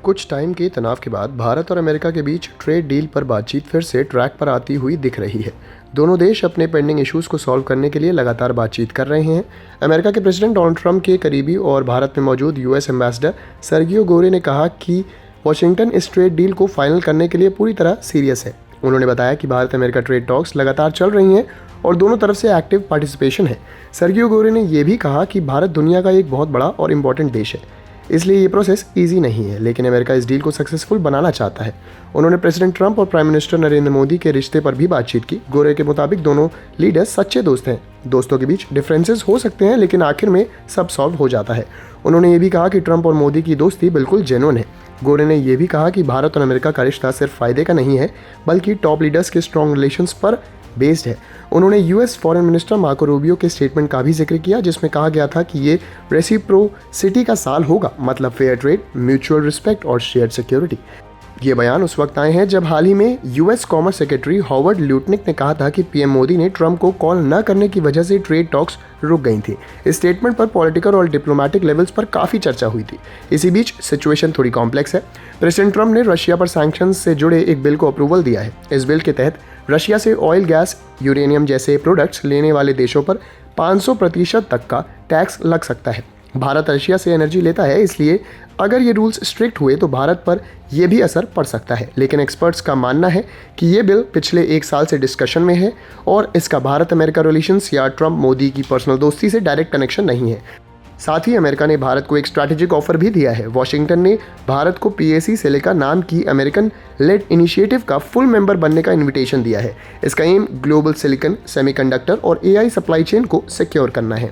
कुछ टाइम के तनाव के बाद भारत और अमेरिका के बीच ट्रेड डील पर बातचीत फिर से ट्रैक पर आती हुई दिख रही है। दोनों देश अपने पेंडिंग इश्यूज को सॉल्व करने के लिए लगातार बातचीत कर रहे हैं। अमेरिका के प्रेसिडेंट डोनाल्ड ट्रंप के करीबी और भारत में मौजूद यूएस एम्बेसडर सर्गियो गोरे ने कहा कि वाशिंगटन इस ट्रेड डील को फाइनल करने के लिए पूरी तरह सीरियस है। उन्होंने बताया कि भारत अमेरिका ट्रेड टॉक्स लगातार चल रही हैं और दोनों तरफ से एक्टिव पार्टिसिपेशन है। सर्गियो गोरे ने यह भी कहा कि भारत दुनिया का एक बहुत बड़ा और इम्पोर्टेंट देश है, इसलिए ये प्रोसेस ईजी नहीं है, लेकिन अमेरिका इस डील को सक्सेसफुल बनाना चाहता है। उन्होंने प्रेसिडेंट ट्रंप और प्राइम मिनिस्टर नरेंद्र मोदी के रिश्ते पर भी बातचीत की। गोरे के मुताबिक दोनों लीडर्स सच्चे दोस्त हैं। दोस्तों के बीच डिफरेंसेस हो सकते हैं, लेकिन आखिर में सब सॉल्व हो जाता है। उन्होंने ये भी कहा कि ट्रंप और मोदी की दोस्ती बिल्कुल जेन्युइन है। गोरे ने यह भी कहा कि भारत और अमेरिका का रिश्ता सिर्फ फायदे का नहीं है, बल्कि टॉप लीडर्स के स्ट्रॉन्ग रिलेशंस पर बेस्ड है। उन्होंने US foreign minister Marco Rubio के स्टेटमेंट का भी जिक्र किया, जिसमें कहा गया था कि ये रेसिप्रोसिटी का साल होगा, मतलब फेयर ट्रेड, म्यूचुअल रिस्पेक्ट और शेयर्ड सिक्योरिटी। ये बयान उस वक्त आए हैं जब हाल ही में यूएस कॉमर्स सेक्रेटरी हॉवर्ड ल्यूटनिक ने कहा था कि पीएम मोदी ने ट्रंप को कॉल न करने की वजह से ट्रेड टॉक्स रुक गई थी। इस स्टेटमेंट पर पॉलिटिकल और डिप्लोमेटिक लेवल्स पर काफ़ी चर्चा हुई थी। इसी बीच सिचुएशन थोड़ी कॉम्प्लेक्स है। प्रेसिडेंट ट्रंप ने रशिया पर सैंक्शंस से जुड़े एक बिल को अप्रूवल दिया है। इस बिल के तहत रशिया से ऑयल, गैस, यूरेनियम जैसे प्रोडक्ट्स लेने वाले देशों पर 500% तक का टैक्स लग सकता है। भारत रशिया से एनर्जी लेता है, इसलिए अगर ये रूल्स स्ट्रिक्ट हुए तो भारत पर यह भी असर पड़ सकता है। लेकिन एक्सपर्ट्स का मानना है कि ये बिल पिछले 1 साल से डिस्कशन में है और इसका भारत अमेरिका रिलेशंस या ट्रंप मोदी की पर्सनल दोस्ती से डायरेक्ट कनेक्शन नहीं है। साथ ही अमेरिका ने भारत को एक स्ट्रैटेजिक ऑफर भी दिया है। वॉशिंगटन ने भारत को PAC सिलिका नाम की अमेरिकन लेड इनिशिएटिव का फुल मेंबर बनने का इन्विटेशन दिया है। इसका एम ग्लोबल सिलिकॉन, सेमीकंडक्टर और AI सप्लाई चेन को सिक्योर करना है।